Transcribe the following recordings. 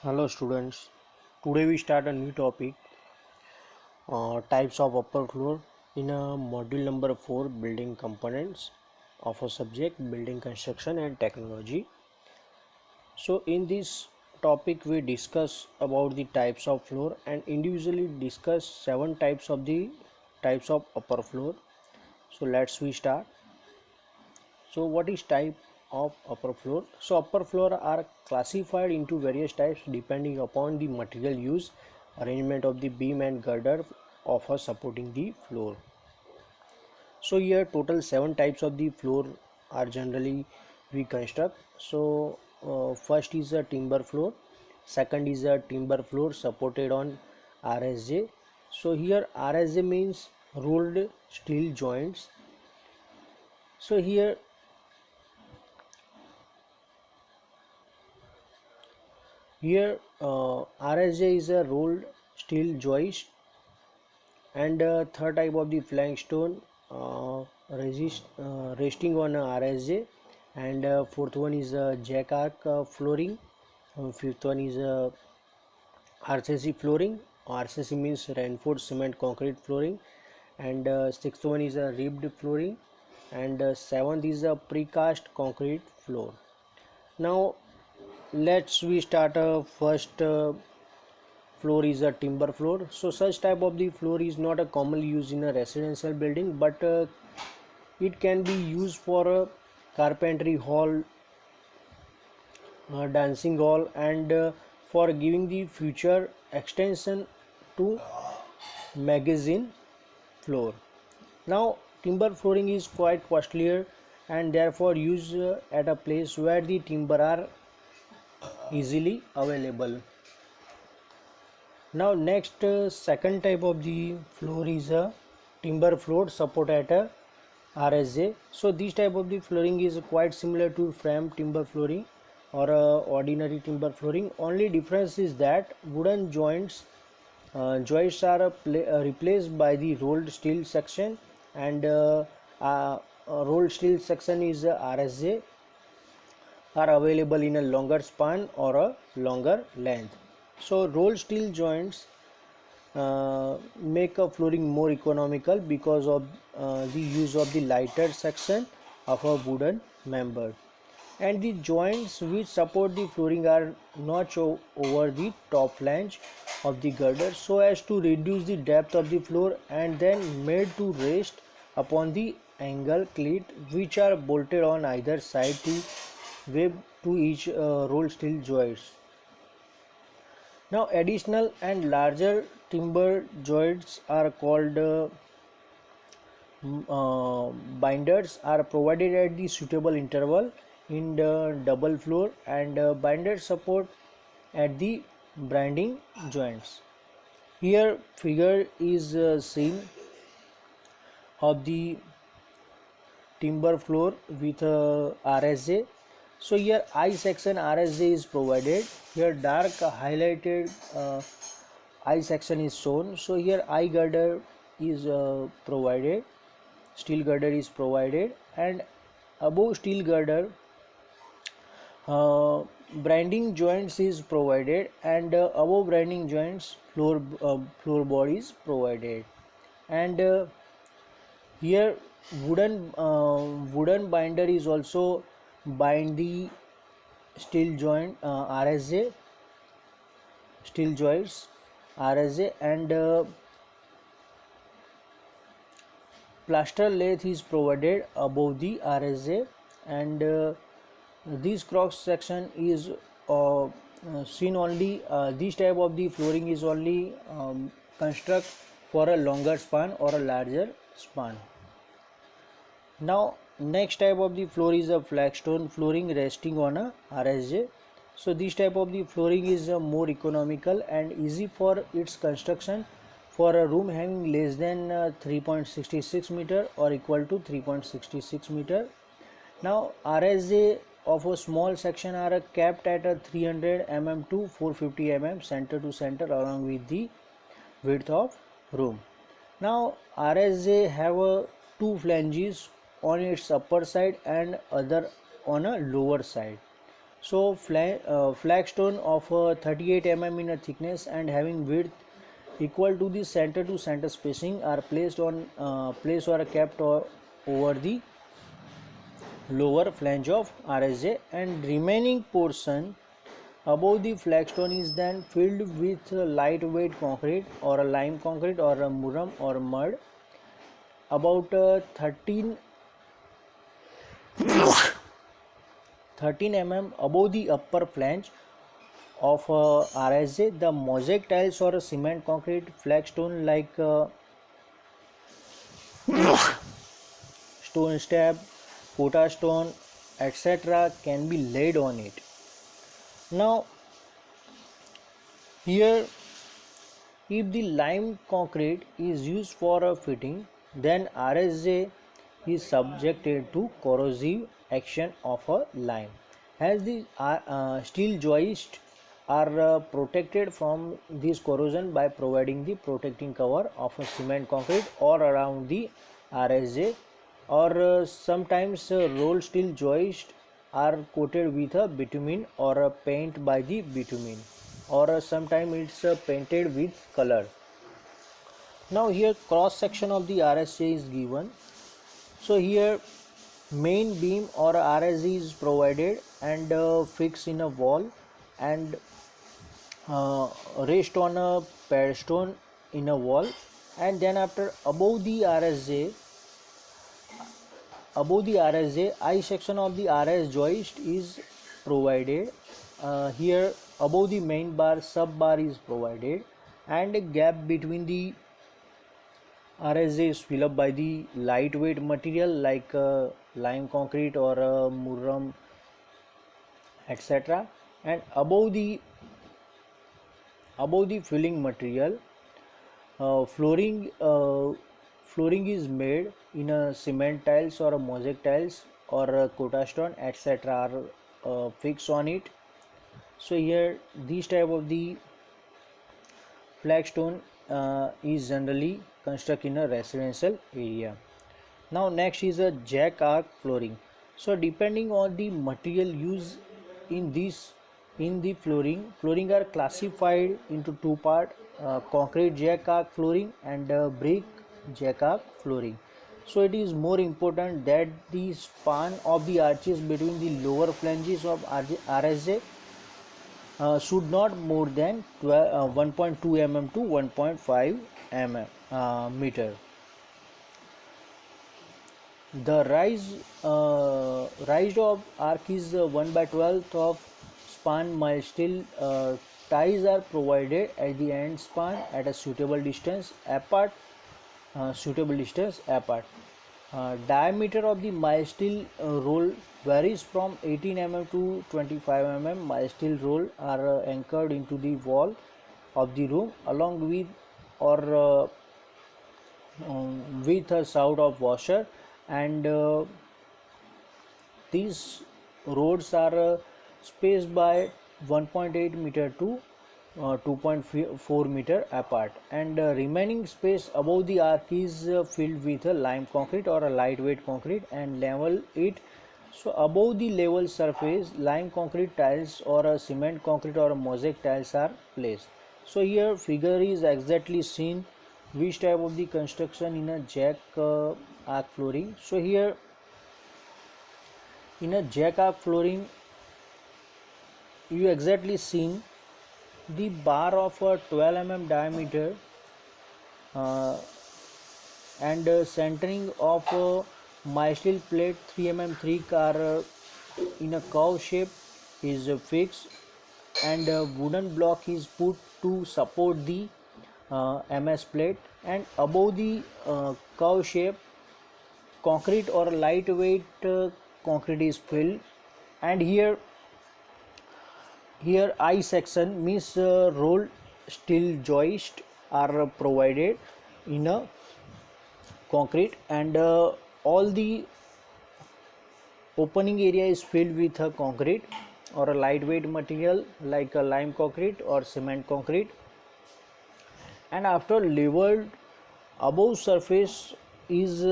Hello students, today we start a new topic, types of upper floor in a module number 4 building components of a subject building construction and technology. So in this topic we discuss about the types of floor and individually discuss 7 types of the types of upper floor. So let's we start. So what is type of upper floor? So upper floor are classified into various types depending upon the material used, arrangement of the beam and girder of a supporting the floor. So here total 7 types of the floor are generally we construct. So first is a timber floor, second is a timber floor supported on RSJ. So here RSJ means rolled steel joints. So here RSJ is a rolled steel joist, and third type of the flank stone resting on RSJ, and fourth one is jack arc flooring, fifth one is RCC flooring. RCC means reinforced cement concrete flooring, and sixth one is a ribbed flooring, and seventh is a precast concrete floor. Now let's we start first floor is a timber floor. So such type of the floor is not a commonly used in a residential building, but it can be used for a carpentry hall, dancing hall, and for giving the future extension to magazine floor. Now timber flooring is quite costlier and therefore used at a place where the timber are easily available. Now next second type of the floor is a timber floor support at a RSJ. So this type of the flooring is quite similar to frame timber flooring or ordinary timber flooring. Only difference is that wooden joists are replaced by the rolled steel section, and rolled steel section is RSJ are available in a longer span or a longer length. So rolled steel joints make a flooring more economical because of the use of the lighter section of a wooden member, and the joints which support the flooring are notched over the top flange of the girder so as to reduce the depth of the floor, and then made to rest upon the angle cleat which are bolted on either side to web to each rolled steel joints. Now additional and larger timber joints are called binders are provided at the suitable interval in the double floor, and binders support at the binding joints. Here figure is seen of the timber floor with RSJ. So here I section RSJ is provided. Here dark highlighted I section is shown. So here I girder is provided, steel girder is provided, and above steel girder branding joints is provided, and above branding joints floorboard is provided, and here wooden binder is also bind the steel joint RSJ steel joints RSJ, and plaster lath is provided above the RSJ, and this cross section is seen only this type of the flooring is only construct for a longer span or a larger span. Now next type of the floor is a flagstone flooring resting on a RSJ. So this type of the flooring is more economical and easy for its construction for a room having less than 3.66 meter or equal to 3.66 meter. Now RSJ of a small section are kept at a 300 mm to 450 mm center to center along with the width of room. Now RSJ have two flanges on its upper side and other on a lower side. So flagstone of 38 mm in a thickness and having width equal to the center to center spacing are placed or kept over the lower flange of RSJ, and remaining portion above the flagstone is then filled with lightweight concrete or a lime concrete or a muram or mud about 13 mm above the upper flange of RSJ. The mosaic tiles or cement concrete flagstone like stone slab, quota stone, etc. can be laid on it. Now here, if the lime concrete is used for a fitting, then RSJ is subjected to corrosive action of a lime, as the steel joists are protected from this corrosion by providing the protecting cover of a cement concrete or around the RSJ, or sometimes rolled steel joists are coated with a bitumen or a paint by the bitumen, or sometimes it's painted with color. Now here cross section of the RSJ is given. So here main beam or RSJ is provided and fixed in a wall and rest on a padstone in a wall, and then after above the RSJ I section of the RS joist is provided. Here above the main bar sub bar is provided, and a gap between the RSJ is filled up by the lightweight material like lime concrete or muram, etc. And above the filling material, flooring is made in a cement tiles or a mosaic tiles or a quota stone, etc. are fixed on it. So here this type of the flagstone is generally constructed in a residential area. Now next is a jack arc flooring. So depending on the material used in the flooring are classified into two part: concrete jack arc flooring and brick jack arc flooring. So it is more important that the span of the arches between the lower flanges of RSJ should not more than 1.2 mm to 1.5 mm meter. The rise of arc is 1/12 of span milestone. Ties are provided at the end span at a suitable distance apart. Diameter of the milestone roll varies from 18 mm to 25 mm. Milestone roll are anchored into the wall of the room along with or with a sort of washer, and these roads are spaced by 1.8 meter to 2.4 meter apart, and remaining space above the arc is filled with a lime concrete or a lightweight concrete and level it. So above the level surface lime concrete tiles or a cement concrete or a mosaic tiles are placed. So here figure is exactly seen which type of the construction in a jack arc flooring. So here in a jack arc flooring you exactly seen the bar of a 12 mm diameter and centering of my steel plate 3 mm thick are in a curve shape is fixed, and a wooden block is put to support the MS plate, and above the curve shape concrete or lightweight concrete is filled, and here I section means rolled steel joist are provided in a concrete, and all the opening area is filled with a concrete or a lightweight material like a lime concrete or cement concrete, and after leveled above surface is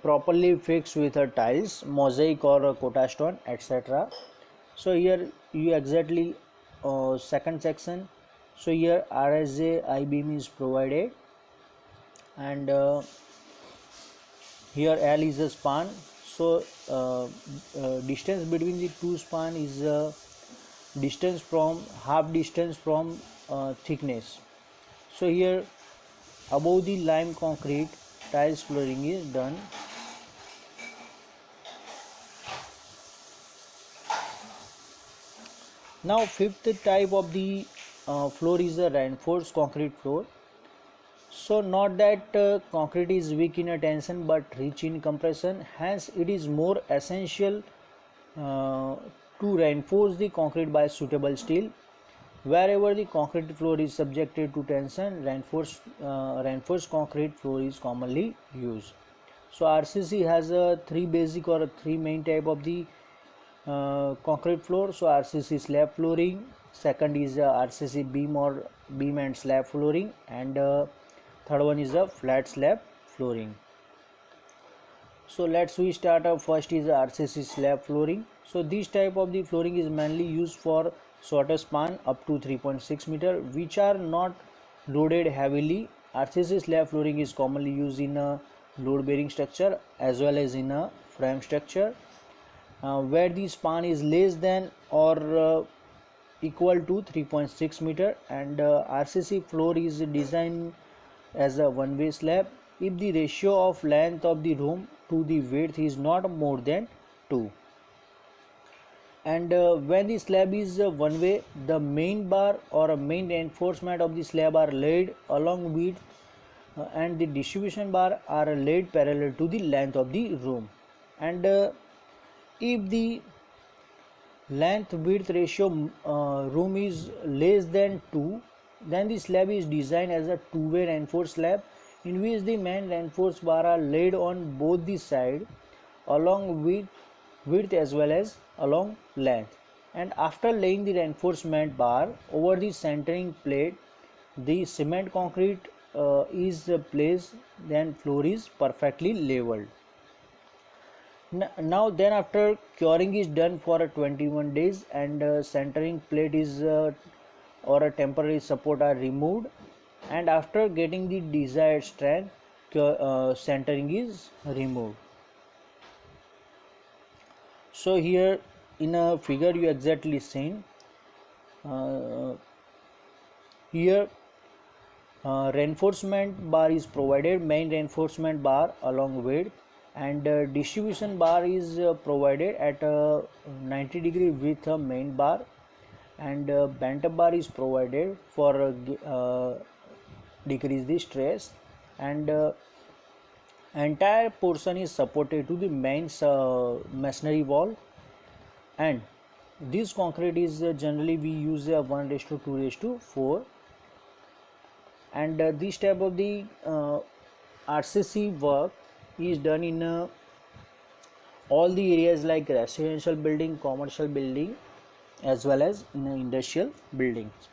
properly fixed with a tiles, mosaic or a quota stone, etc. So here you exactly second section. So here RSA I beam is provided, and here L is a span. So distance between the two span is distance from half distance from thickness. So here above the lime concrete tiles flooring is done. Now fifth type of the floor is a reinforced concrete floor. So not that concrete is weak in a tension but rich in compression, hence it is more essential uh, to reinforce the concrete by suitable steel. Wherever the concrete floor is subjected to tension, reinforced concrete floor is commonly used. So RCC has three basic or three main type of the concrete floor. So RCC slab flooring, second is RCC beam or beam and slab flooring, and third one is a flat slab flooring. So let's we start up. First is RCC slab flooring. So this type of the flooring is mainly used for shorter span up to 3.6 meter, which are not loaded heavily. RCC slab flooring is commonly used in a load bearing structure as well as in a frame structure, where the span is less than or equal to 3.6 meter, and RCC floor is designed as a one-way slab if the ratio of length of the room to the width is not more than 2, and when the slab is one way, the main bar or a main reinforcement of the slab are laid along with and the distribution bar are laid parallel to the length of the room, and if the length width ratio room is less than 2, then the slab is designed as a two-way reinforced slab in which the main reinforced bar are laid on both the side along with width as well as along length, and after laying the reinforcement bar over the centering plate, the cement concrete is placed, then floor is perfectly leveled. Now then after curing is done for 21 days, and centering plate is or a temporary support are removed, and after getting the desired strength, centering is removed. So here in a figure you exactly seen uh, here reinforcement bar is provided, main reinforcement bar along width, and distribution bar is provided at 90-degree with a main bar, and bent up bar is provided for decrease the stress, and entire portion is supported to the main masonry wall, and this concrete is generally we use 1:2:4, and this type of the RCC work is done in all the areas like residential building, commercial building, as well as in industrial buildings.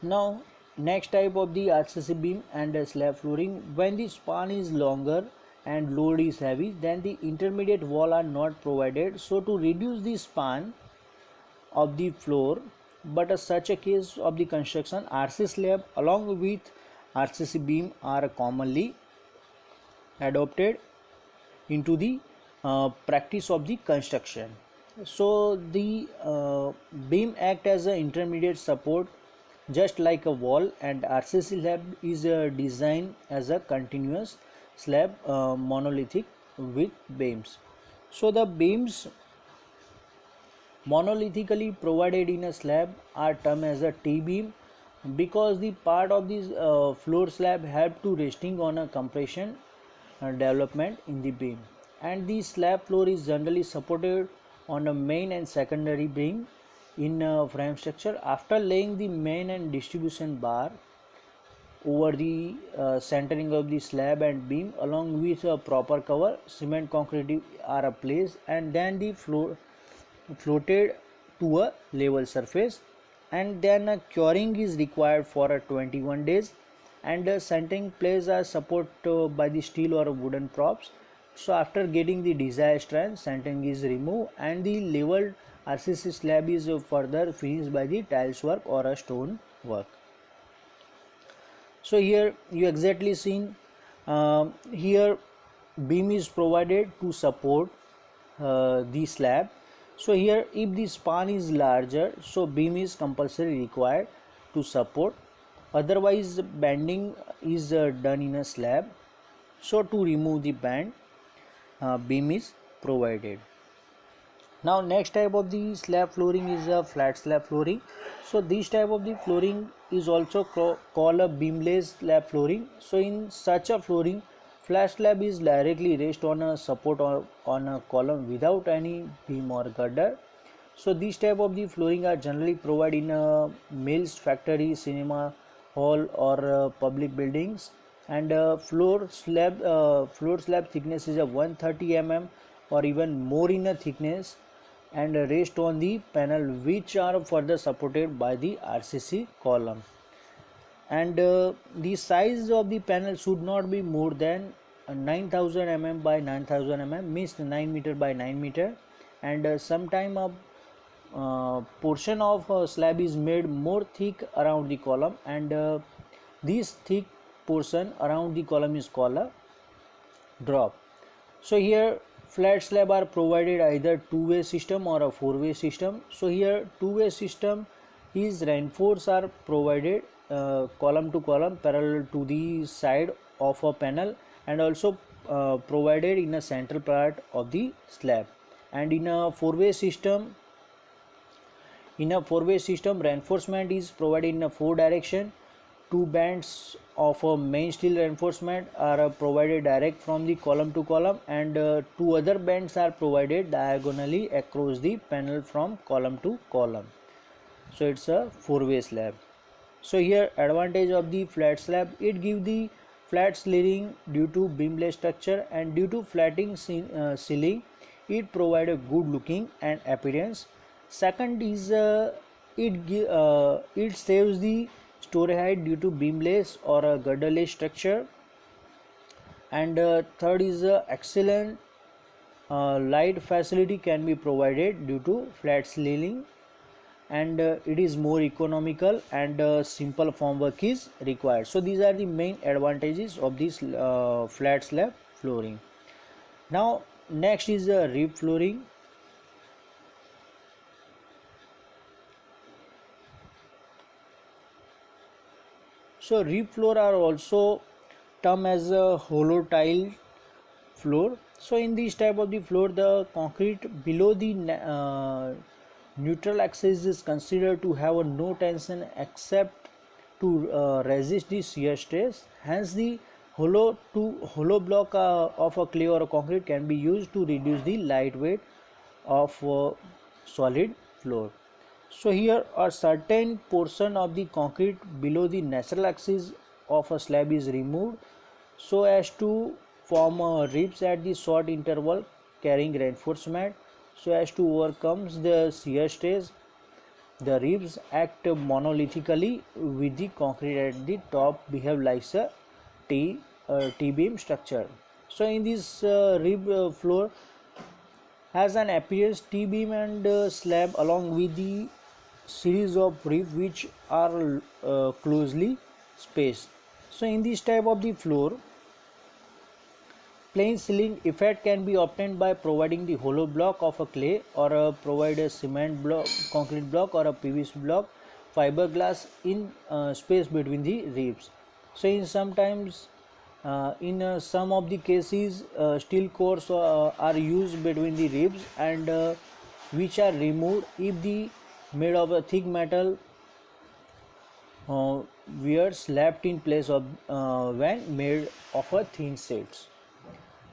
Now next type of the RCC beam and slab flooring, when the span is longer and load is heavy, then the intermediate wall are not provided, so to reduce the span of the floor, but such a case of the construction, RC slab along with RCC beam are commonly adopted into the practice of the construction. So the beam act as an intermediate support just like a wall, and RCC slab is designed as a continuous slab monolithic with beams. So the beams monolithically provided in a slab are termed as a T-beam because the part of this floor slab help to resting on a compression development in the beam, and the slab floor is generally supported on a main and secondary beam in a frame structure. After laying the main and distribution bar over the centering of the slab and beam along with a proper cover, cement concrete are placed, and then the floor floated to a level surface, and then a curing is required for 21 days, and centering plates are supported by the steel or wooden props, So after getting the desired strength, centering is removed and the leveled RCC slab is further finished by the tiles work or a stone work. So here you exactly seen, here beam is provided to support the slab. So here if the span is larger, so beam is compulsory required to support, otherwise bending is done in a slab. So to remove the bend, beam is provided. Now next type of the slab flooring is a flat slab flooring. So this type of the flooring is also called a beamless slab flooring. So in such a flooring, flat slab is directly raised on a support or on a column without any beam or girder. So this type of the flooring are generally provided in a mills, factory, cinema hall or public buildings. And floor slab thickness is a 130 mm or even more in a thickness, and rest on the panel which are further supported by the RCC column. And the size of the panel should not be more than 9000 mm by 9000 mm, means 9 meter by 9 meter. And sometime a portion of slab is made more thick around the column, and this thick portion around the column is called a drop. So here flat slab are provided either two-way system or a four-way system. So here two-way system is reinforced are provided column to column parallel to the side of a panel, and also provided in a central part of the slab. And in a four-way system, reinforcement is provided in a four direction. Two bands of a main steel reinforcement are provided direct from the column to column, and two other bands are provided diagonally across the panel from column to column. So it's a four-way slab. So here advantage of the flat slab, it gives the flat ceiling due to beamless structure, and due to flatting ceiling it provide a good looking and appearance. Second is it saves the story height due to beamless or a girderless structure. And third is excellent light facility can be provided due to flat ceiling, and it is more economical, and simple formwork is required. So these are the main advantages of this flat slab flooring. Now next is rib flooring. So rib floor are also termed as a hollow tile floor. So in this type of the floor, the concrete below the neutral axis is considered to have a no tension except to resist the shear stress. Hence the hollow block of a clay or a concrete can be used to reduce the light weight of solid floor. So here a certain portion of the concrete below the natural axis of a slab is removed so as to form ribs at the short interval carrying reinforcement, so as to overcome the shear stress. The ribs act monolithically with the concrete at the top behave like a T-beam structure. So in this rib floor has an appearance T-beam and slab along with the series of ribs which are closely spaced. So in this type of the floor, plain ceiling effect can be obtained by providing the hollow block of a clay or provide a cement block, concrete block or a PVC block, fiberglass in space between the ribs. So in sometimes in some of the cases steel cores are used between the ribs, and which are removed if the made of a thick metal were slapped in place of when made of a thin sheets.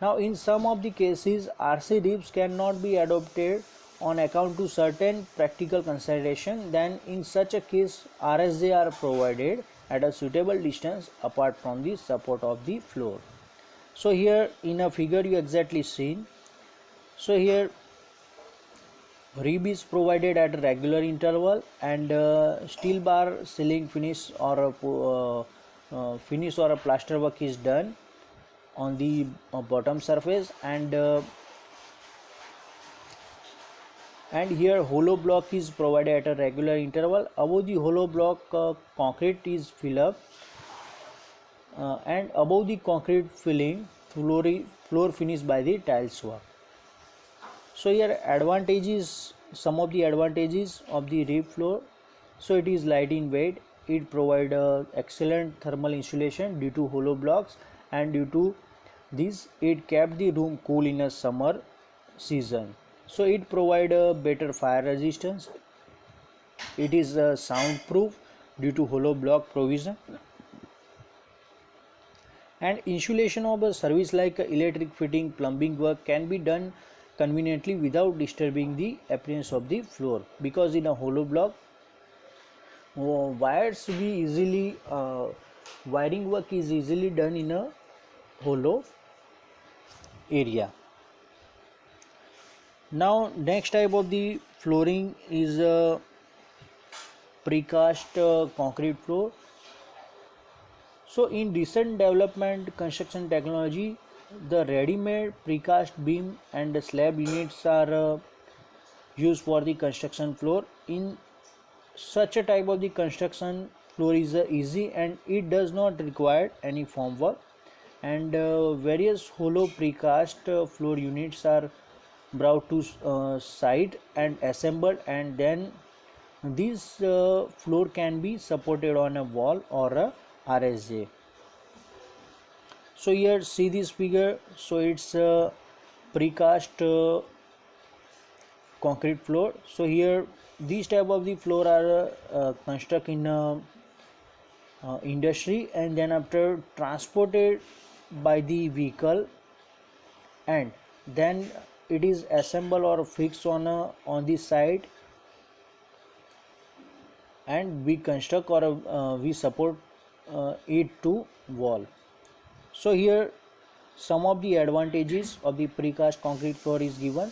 Now in some of the cases RC ribs cannot be adopted on account to certain practical consideration, then in such a case RSJ are provided at a suitable distance apart from the support of the floor. So here in a figure you exactly seen. So here rib is provided at a regular interval, and steel bar ceiling finish or a plaster work is done on the bottom surface, and here hollow block is provided at a regular interval. Above the hollow block, concrete is filled up, and above the concrete filling, floor finished by the tiles work. So here advantages, some of the advantages of the rib floor. So it is light in weight, it provide excellent thermal insulation due to hollow blocks, and due to this it kept the room cool in a summer season. So it provide a better fire resistance. It is soundproof due to hollow block provision, and insulation of a service like electric fitting, plumbing work can be done conveniently without disturbing the appearance of the floor, because in a hollow block wires be easily wiring work is easily done in a hollow area. Now next type of the flooring is a precast concrete floor. So in recent development construction technology, the ready-made precast beam and slab units are used for the construction floor. In such a type of the construction, floor is easy and it does not require any formwork, and various hollow precast floor units are brought to site and assembled, and then this floor can be supported on a wall or a RSJ. So here see this figure. So it's a precast concrete floor. So here these type of the floor are constructed in industry, and then after transported by the vehicle, and then it is assembled or fixed on the site, and we construct or we support it to wall. So here some of the advantages of the precast concrete floor is given.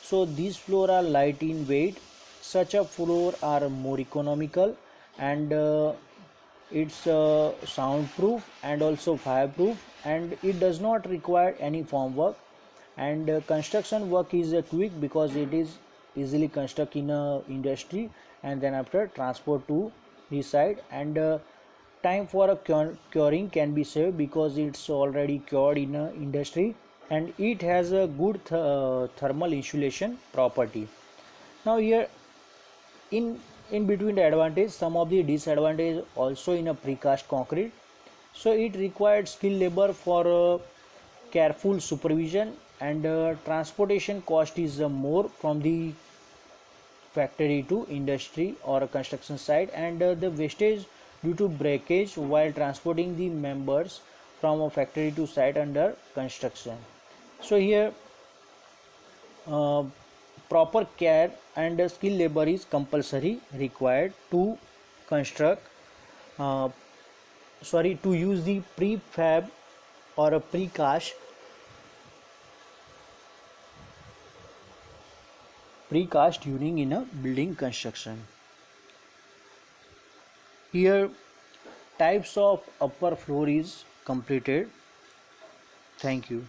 So these floor are light in weight. Such a floor are more economical, and it's soundproof and also fireproof, and it does not require any formwork, and construction work is quick because it is easily constructed in a industry, and then after transport to the site, and time for a curing can be saved because it's already cured in a industry, and it has a good thermal insulation property. Now here in between the advantage, some of the disadvantage also in a precast concrete. So it required skilled labor for careful supervision, and transportation cost is more from the factory to industry or a construction site, and the wastage due to breakage while transporting the members from a factory to site under construction. So here proper care and skilled labor is compulsory required to construct to use the prefab or a precast during in a building construction. Here types of upper floor is completed. Thank you.